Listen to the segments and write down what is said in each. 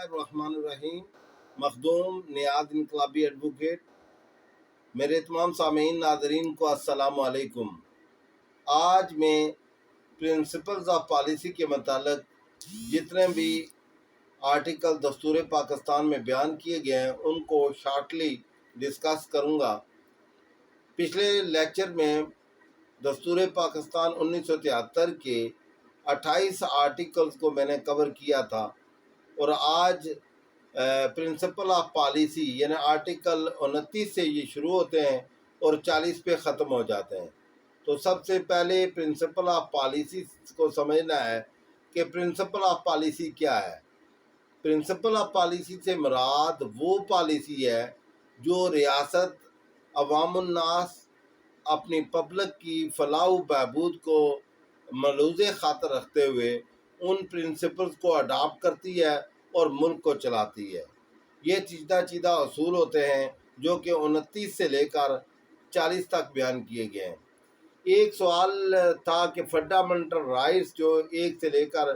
الرحمن الرحیم۔ مخدوم نیاز انقلابی ایڈوکیٹ، میرے تمام سامعین ناظرین کو السلام علیکم۔ آج میں پرنسپلز آف پالیسی کے متعلق جتنے بھی آرٹیکل دستور پاکستان میں بیان کیے گئے ہیں ان کو شارٹلی ڈسکس کروں گا۔ پچھلے لیکچر میں دستور پاکستان 1973 کے 28 آرٹیکلز کو میں نے کور کیا تھا، اور آج پرنسپل آف پالیسی یعنی آرٹیکل 29 سے یہ شروع ہوتے ہیں اور 40 پہ ختم ہو جاتے ہیں۔ تو سب سے پہلے پرنسپل آف پالیسی کو سمجھنا ہے کہ پرنسپل آف پالیسی کیا ہے۔ پرنسپل آف پالیسی سے مراد وہ پالیسی ہے جو ریاست عوام الناس اپنی پبلک کی فلاح و بہبود کو ملحوظ خاطر رکھتے ہوئے ان پرنسپلز کو اڈاپٹ کرتی ہے اور ملک کو چلاتی ہے۔ یہ چیدہ اصول ہوتے ہیں جو کہ 29 سے لے کر 40 تک بیان کیے گئے ہیں۔ ایک سوال تھا کہ فنڈامنٹل رائٹس جو 1 سے لے کر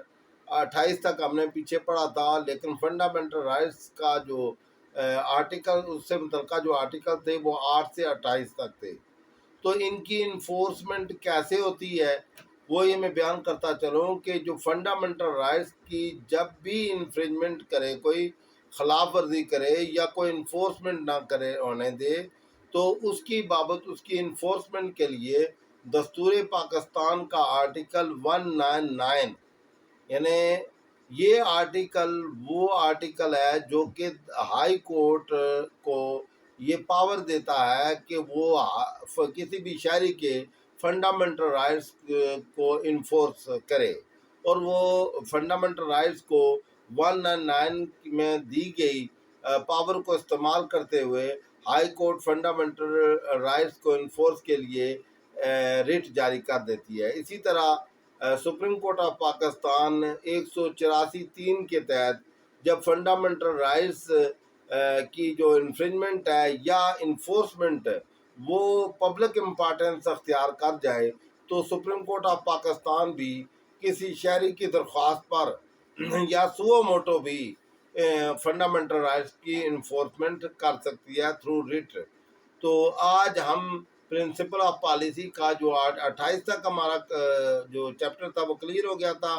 28 تک ہم نے پیچھے پڑھا تھا، لیکن فنڈامنٹل رائٹس کا جو آرٹیکل اس سے متعلقہ جو آرٹیکل تھے وہ 8 سے 28 تک تھے۔ تو ان کی انفورسمنٹ کیسے ہوتی ہے وہ یہ میں بیان کرتا چلوں کہ جو فنڈامنٹل رائٹس کی جب بھی انفرنجمنٹ کرے، کوئی خلاف ورزی کرے یا کوئی انفورسمنٹ نہ کرے ہونے دے، تو اس کی بابت اس کی انفورسمنٹ کے لیے دستور پاکستان کا آرٹیکل 199 یعنی یہ آرٹیکل وہ آرٹیکل ہے جو کہ ہائی کورٹ کو یہ پاور دیتا ہے کہ وہ کسی بھی شہری کے فنڈامنٹل رائٹس کو انفورس کرے، اور وہ فنڈامنٹل رائٹس کو 199 میں دی گئی پاور کو استعمال کرتے ہوئے ہائی کورٹ فنڈامنٹل رائٹس کو انفورس کے لیے ریٹ جاری کر دیتی ہے۔ اسی طرح سپریم کورٹ آف پاکستان 184(3) کے تحت جب فنڈامنٹل رائٹس کی جو انفرنجمنٹ ہے یا انفورسمنٹ وہ پبلک امپارٹنس اختیار کر جائے تو سپریم کورٹ آف پاکستان بھی کسی شہری کی درخواست پر یا سو موٹو بھی فنڈامنٹل رائٹس کی انفورسمنٹ کر سکتی ہے تھرو ریٹ۔ تو آج ہم پرنسپل آف پالیسی کا جو 28 تک ہمارا جو چیپٹر تھا وہ کلیئر ہو گیا تھا،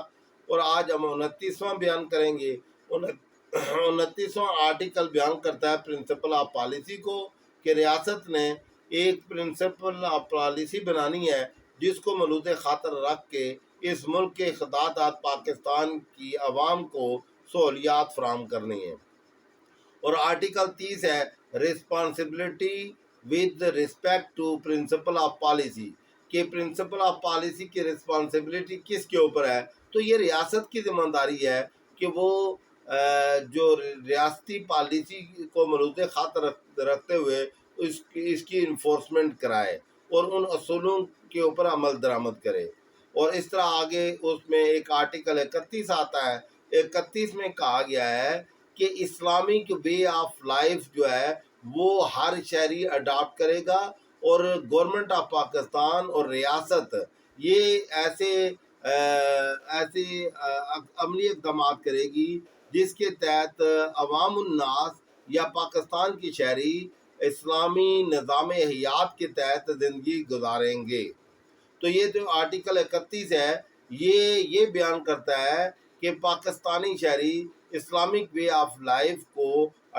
اور آج ہم 29واں بیان کریں گے۔ 29واں آرٹیکل بیان کرتا ہے پرنسپل آف پالیسی کو کہ ریاست نے ایک پرنسپل آف پالیسی بنانی ہے جس کو ملحوظ خاطر رکھ کے اس ملک کے خدمات پاکستان کی عوام کو سہولیات فراہم کرنی ہے۔ اور آرٹیکل 30 ہے responsibility with respect to principle of policy, کہ پرنسپل آف پالیسی کی ریسپانسبلٹی کس کے اوپر ہے؟ تو یہ ریاست کی ذمہ داری ہے کہ وہ جو ریاستی پالیسی کو ملحوظ خاطر رکھتے ہوئے اس کی انفورسمنٹ کرائے اور ان اصولوں کے اوپر عمل درآمد کرے۔ اور اس طرح آگے اس میں ایک آرٹیکل 31 آتا ہے۔ 31 میں کہا گیا ہے کہ اسلامک وے آف لائف جو ہے وہ ہر شہری اڈاپٹ کرے گا، اور گورنمنٹ آف پاکستان اور ریاست یہ ایسے عملی اقدامات کرے گی جس کے تحت عوام الناس یا پاکستان کی شہری اسلامی نظام حیات کے تحت زندگی گزاریں گے۔ تو یہ جو آرٹیکل 31 ہے یہ بیان کرتا ہے کہ پاکستانی شہری اسلامک وے آف لائف کو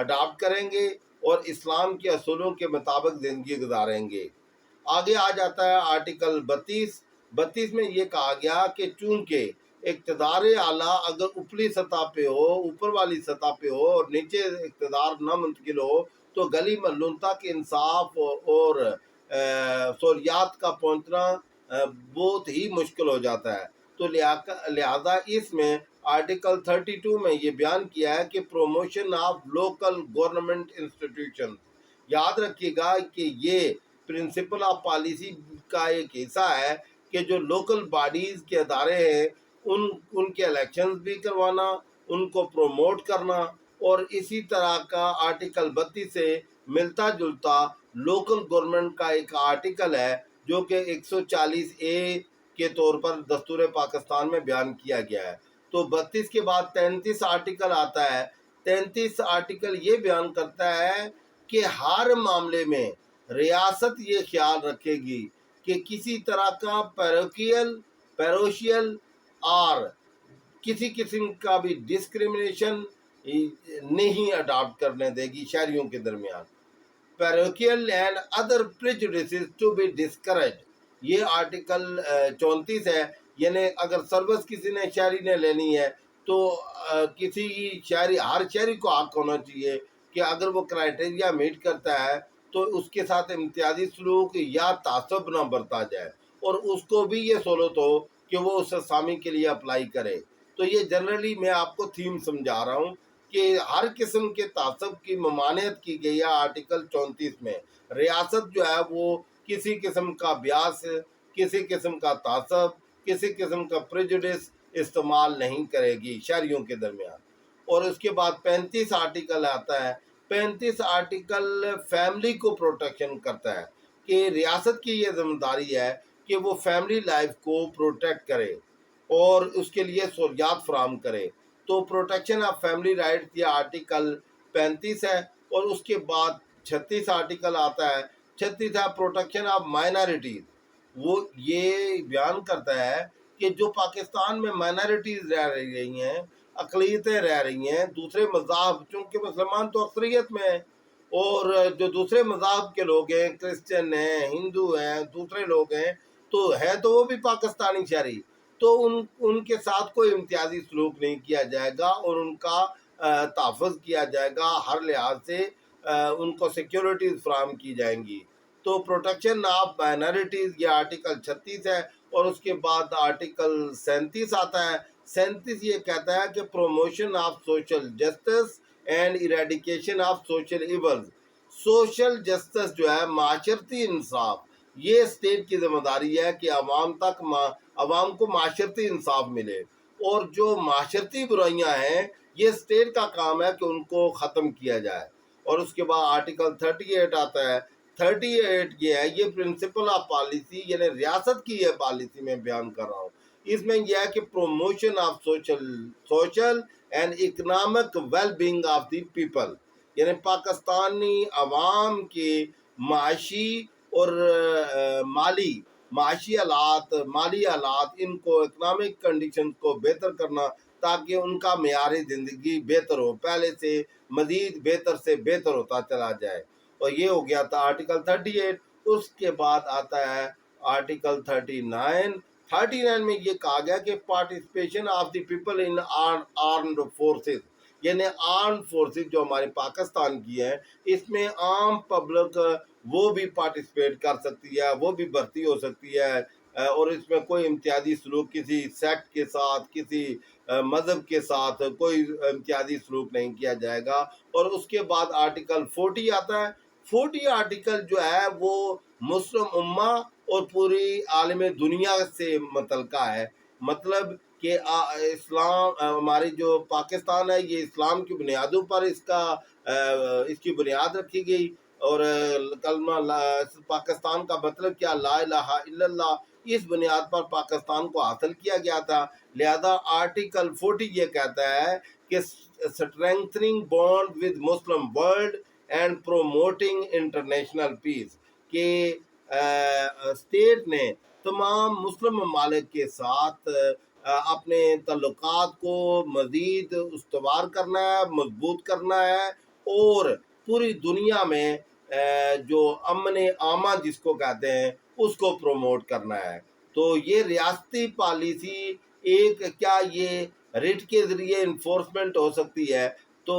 اڈاپٹ کریں گے اور اسلام کے اصولوں کے مطابق زندگی گزاریں گے۔ آگے آ جاتا ہے آرٹیکل 32 میں یہ کہا گیا کہ چونکہ اقتدار اعلیٰ اگر اوپری سطح پہ ہو، اوپر والی سطح پہ ہو اور نیچے اقتدار نہ منتقل ہو تو گلی محلوں تک انصاف اور سہولیات کا پہنچنا بہت ہی مشکل ہو جاتا ہے۔ تو لہذا اس میں آرٹیکل 32 میں یہ بیان کیا ہے کہ promotion of local government institution, یاد رکھیے گا کہ یہ پرنسپل آف پالیسی کا ایک حصہ ہے کہ جو لوکل باڈیز کے ادارے ہیں ان کے الیکشنز بھی کروانا، ان کو پروموٹ کرنا، اور اسی طرح کا آرٹیکل 32 سے ملتا جلتا لوکل گورنمنٹ کا ایک آرٹیکل ہے جو کہ 140A کے طور پر دستور پاکستان میں بیان کیا گیا ہے۔ تو 32 کے بعد 33 آرٹیکل آتا ہے۔ 33 آرٹیکل یہ بیان کرتا ہے کہ ہر معاملے میں ریاست یہ خیال رکھے گی کہ کسی طرح کا پیروشیل اور کسی قسم کا بھی ڈسکریمنیشن نہیں اڈاپٹ کرنے دے گی شہریوں کے درمیان. Parochial and other prejudices to be discouraged. یہ آرٹیکل 34 ہے. یعنی اگر سروس کسی نے شہری نے لینی ہے تو کسی شہری ہر شہری کو حق ہونا چاہیے کہ اگر وہ کرائٹیریا میٹ کرتا ہے تو اس کے ساتھ امتیازی سلوک یا تعصب نہ برتا جائے اور اس کو بھی یہ سہولت ہو کہ وہ اس اسامی کے لیے اپلائی کرے. تو یہ جنرلی میں آپ کو تھیم سمجھا رہا ہوں کہ ہر قسم کے تعصب کی ممانعت کی گئی ہے آرٹیکل 34 میں. ریاست جو ہے وہ کسی قسم کا بیاس، کسی قسم کا تعصب، کسی قسم کا پریجوڈس استعمال نہیں کرے گی شہریوں کے درمیان. اور اس کے بعد 35 آرٹیکل آتا ہے. 35 آرٹیکل فیملی کو پروٹیکشن کرتا ہے کہ ریاست کی یہ ذمہ داری ہے کہ وہ فیملی لائف کو پروٹیکٹ کرے اور اس کے لیے سہولیات فراہم کرے. تو پروٹیکشن آف فیملی رائٹ یہ آرٹیکل 35 ہے. اور اس کے بعد 36 آرٹیکل آتا ہے. 36 ہے پروٹیکشن آف مائنارٹیز. وہ یہ بیان کرتا ہے کہ جو پاکستان میں مائنارٹیز رہ رہی ہیں، اقلیتیں رہ رہی ہیں، دوسرے مذاہب، چونکہ مسلمان تو اکثریت میں ہیں، اور جو دوسرے مذاہب کے لوگ ہیں، کرسچن ہیں، ہندو ہیں، دوسرے لوگ ہیں، تو وہ بھی پاکستانی شہری، تو ان کے ساتھ کوئی امتیازی سلوک نہیں کیا جائے گا اور ان کا تحفظ کیا جائے گا. ہر لحاظ سے ان کو سیکیورٹیز فراہم کی جائیں گی. تو پروٹیکشن آف مائنارٹیز یہ آرٹیکل 36 ہے. اور اس کے بعد آرٹیکل 37 آتا ہے. 37 یہ کہتا ہے کہ promotion of social justice and eradication of social evils. Social justice جو ہے معاشرتی انصاف، یہ اسٹیٹ کی ذمہ داری ہے کہ عوام کو معاشرتی انصاف ملے، اور جو معاشرتی برائیاں ہیں یہ اسٹیٹ کا کام ہے کہ ان کو ختم کیا جائے. اور اس کے بعد آرٹیکل 38 آتا ہے. 38 یہ ہے، یہ پرنسپل آف پالیسی، یعنی ریاست کی یہ پالیسی میں بیان کر رہا ہوں. اس میں یہ ہے کہ promotion of social and economic well being of the people, یعنی پاکستانی عوام کے معاشی اور معاشی مالی حالات، ان کو اکنامک کنڈیشن کو بہتر کرنا تاکہ ان کا معیار زندگی بہتر ہو، پہلے سے مزید بہتر سے بہتر ہوتا چلا جائے. اور یہ ہو گیا تھا آرٹیکل 38. اس کے بعد آتا ہے آرٹیکل 39 میں یہ کہا گیا کہ participation of the people in armed forces, یعنی آرمڈ فورسز جو ہمارے پاکستان کی ہیں، اس میں عام پبلک وہ بھی پارٹیسپیٹ کر سکتی ہے، وہ بھی بھرتی ہو سکتی ہے، اور اس میں کوئی امتیازی سلوک کسی سیکٹ کے ساتھ، کسی مذہب کے ساتھ کوئی امتیازی سلوک نہیں کیا جائے گا. اور اس کے بعد آرٹیکل 40 آتا ہے. 40 آرٹیکل جو ہے وہ مسلم امہ اور پوری عالم دنیا سے متعلقہ ہے. مطلب کہ اسلام، ہماری جو پاکستان ہے یہ اسلام کی بنیادوں پر اس کی بنیاد رکھی گئی. اور کلمہ پاکستان کا مطلب کیا، لا الہ الا اللہ، اس بنیاد پر پاکستان کو حاصل کیا گیا تھا. لہذا آرٹیکل 40 یہ کہتا ہے کہ strengthening bond with Muslim world and promoting international peace, کہ اسٹیٹ نے تمام مسلم ممالک کے ساتھ اپنے تعلقات کو مزید استوار کرنا ہے، مضبوط کرنا ہے، اور پوری دنیا میں جو امن عامہ جس کو کہتے ہیں اس کو پروموٹ کرنا ہے. تو یہ ریاستی پالیسی کیا یہ ریٹ کے ذریعے انفورسمنٹ ہو سکتی ہے؟ تو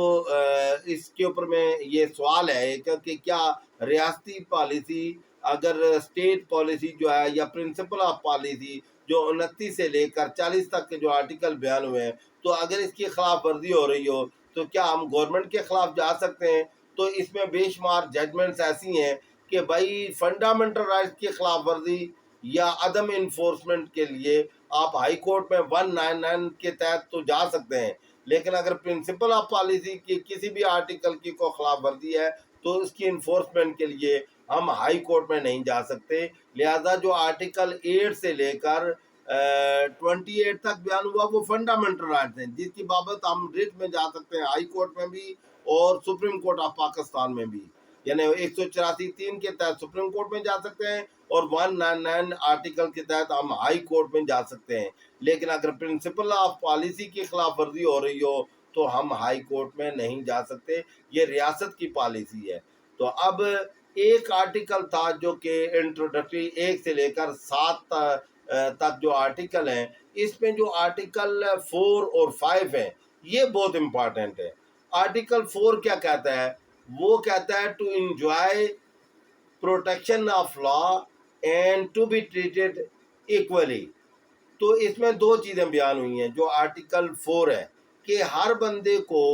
اس کے اوپر میں یہ سوال ہے کہ کیا ریاستی پالیسی، اگر اسٹیٹ پالیسی جو ہے یا پرنسپل آف پالیسی جو 29 سے لے کر 40 تک کے جو آرٹیکل بیان ہوئے ہیں، تو اگر اس کی خلاف ورزی ہو رہی ہو تو کیا ہم گورنمنٹ کے خلاف جا سکتے ہیں؟ تو اس میں بے شمار ججمنٹس ایسی ہیں کہ بھائی فنڈامنٹل رائٹس کی خلاف ورزی یا عدم انفورسمنٹ کے لیے آپ ہائی کورٹ میں 199 کے تحت تو جا سکتے ہیں، لیکن اگر پرنسپل آف پالیسی کی کسی بھی آرٹیکل کی کو خلاف ورزی ہے تو اس کی انفورسمنٹ کے لیے ہم ہائی کورٹ میں نہیں جا سکتے. لہذا جو آرٹیکل 8 سے لے کر 28 تک بیان ہوا وہ فنڈامنٹل رائٹس ہیں، جس کی بابت ہم ریٹ میں جا سکتے ہیں، ہائی کورٹ میں بھی اور سپریم کورٹ آف پاکستان میں بھی، یعنی 184(3) کے تحت سپریم کورٹ میں جا سکتے ہیں اور 199 آرٹیکل کے تحت ہم ہائی کورٹ میں جا سکتے ہیں۔ لیکن اگر پرنسپل آف پالیسی کی خلاف ورزی ہو رہی ہو تو ہم ہائی کورٹ میں نہیں جا سکتے، یہ ریاست کی پالیسی ہے۔ تو اب ایک آرٹیکل تھا جو کہ انٹروڈکٹری 1 سے لے کر 7 تک جو آرٹیکل ہیں، اس میں جو آرٹیکل 4 اور 5 ہیں یہ بہت امپارٹنٹ ہے۔ آرٹیکل 4 کیا کہتا ہے؟ وہ کہتا ہے to enjoy protection of law and to be treated equally. تو اس میں دو چیزیں بیان ہوئی ہیں جو آرٹیکل 4 ہے کہ ہر بندے کو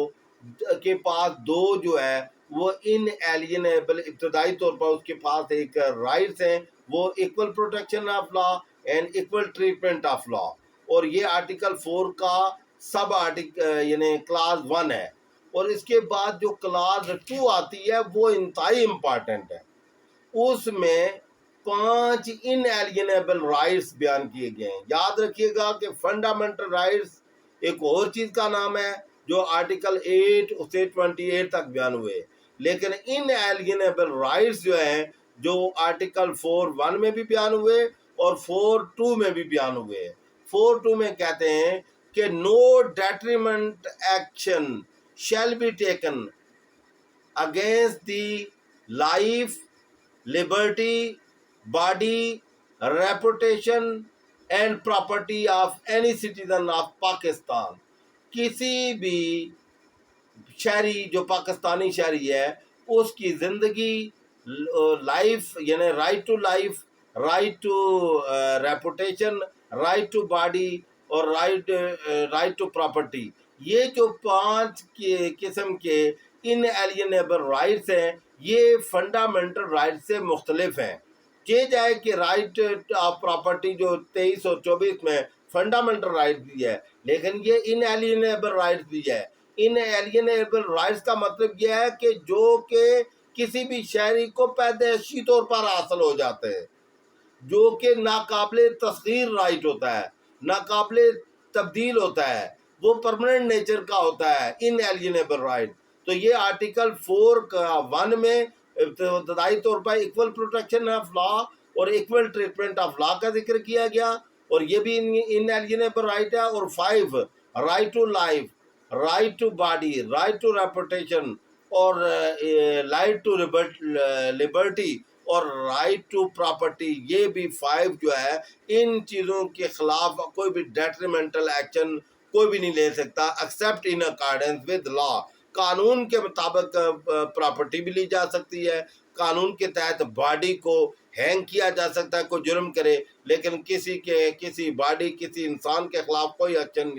کے پاس دو جو ہے وہ ان ایلینیبل، ابتدائی طور پر اس کے پاس ایک رائٹس ہیں، وہ equal protection of law and equal treatment of law, اور یہ آرٹیکل 4 کا سب آرٹیکل یعنی کلاس 1 ہے۔ اور اس کے بعد جو کلاس 2 آتی ہے وہ انتہائی امپارٹنٹ ہے، اس میں 5 ان ایلینیبل رائٹس بیان کیے گئے ہیں۔ یاد رکھیے گا کہ فنڈامنٹل رائٹس ایک اور چیز کا نام ہے جو آرٹیکل 8 سے 28 تک بیان ہوئے، لیکن ان ایلینیبل رائٹس جو ہیں جو آرٹیکل 4(1) میں بھی بیان ہوئے اور 4(2) میں بھی بیان ہوئے۔ 4(2) میں کہتے ہیں کہ no detriment action shall be taken against the life, liberty, body, reputation and property of any citizen of Pakistan۔ کسی بھی شہری جو پاکستانی شہری ہے اس کی زندگی، لائف یعنی right to life, right to reputation, right to body اور رائٹ ٹو پراپرٹی، یہ جو 5 قسم کے ان ایلینیبل رائٹس ہیں یہ فنڈامنٹل رائٹ سے مختلف ہیں۔ یہ جائے کہ رائٹ آف پراپرٹی جو 23 اور 24 میں فنڈامنٹل رائٹ بھی ہے، لیکن یہ ان ایلینیبل رائٹس بھی ہے۔ ان ایلینیبل رائٹس کا مطلب یہ ہے کہ جو کہ کسی بھی شہری کو پیدائشی طور پر حاصل ہو جاتے ہیں، جو کہ ناقابل تسخیر رائٹ ہوتا ہے، ناقابل تبدیل ہوتا ہے، وہ پرماننٹ نیچر کا ہوتا ہے ان ایلینیبل رائٹ۔ تو یہ آرٹیکل 4(1) میں ابتدائی طور پر ایکول پروٹیکشن آف لا اور ایکول ٹریٹمنٹ آف لا کا ذکر کیا گیا، اور یہ بھی ان ایلینیبل رائٹ ہے۔ اور 5 right to life, right to body, right to reputation اور رائٹ ٹو لبرٹی اور رائٹ ٹو پراپرٹی، یہ بھی 5 جو ہے ان چیزوں کے خلاف کوئی بھی ڈیٹریمنٹل ایکشن کوئی بھی نہیں لے سکتا ایکسیپٹ ان اکارڈنس ود لا۔ قانون کے مطابق پراپرٹی بھی لی جا سکتی ہے، قانون کے تحت باڈی کو ہینگ کیا جا سکتا ہے کوئی جرم کرے، لیکن کسی باڈی، کسی انسان کے خلاف کوئی ایکشن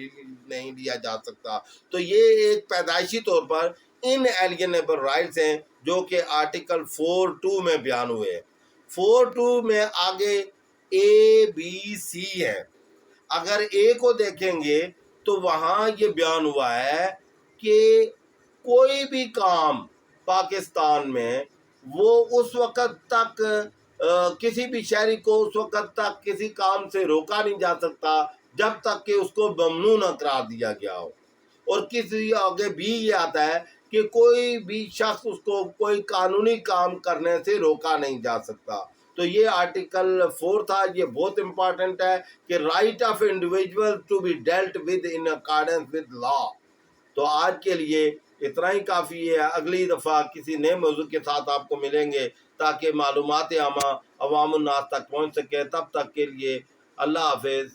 نہیں لیا جا سکتا۔ تو یہ ایک پیدائشی طور پر ان ایلینیبل رائٹس ہیں جو کہ آرٹیکل 4(2) میں بیان ہوئے۔ 4(2) میں آگے ABC ہے۔ اگر A کو دیکھیں گے تو وہاں یہ بیان ہوا ہے کہ کوئی بھی کام پاکستان میں وہ اس وقت تک کسی بھی شہری کو اس وقت تک کسی کام سے روکا نہیں جا سکتا جب تک کہ اس کو ممنوع نہ قرار دیا گیا ہو، اور کسی آگے بھی یہ آتا ہے کہ کوئی بھی شخص اس کو کوئی قانونی کام کرنے سے روکا نہیں جا سکتا۔ تو یہ آرٹیکل 4 تھا، یہ بہت امپارٹنٹ ہے کہ right of individual to be dealt with in accordance with law. تو آج کے لیے اتنا ہی کافی ہے، اگلی دفعہ کسی نئے موضوع کے ساتھ آپ کو ملیں گے تاکہ معلومات عامہ عوام الناس تک پہنچ سکے۔ تب تک کے لیے اللہ حافظ۔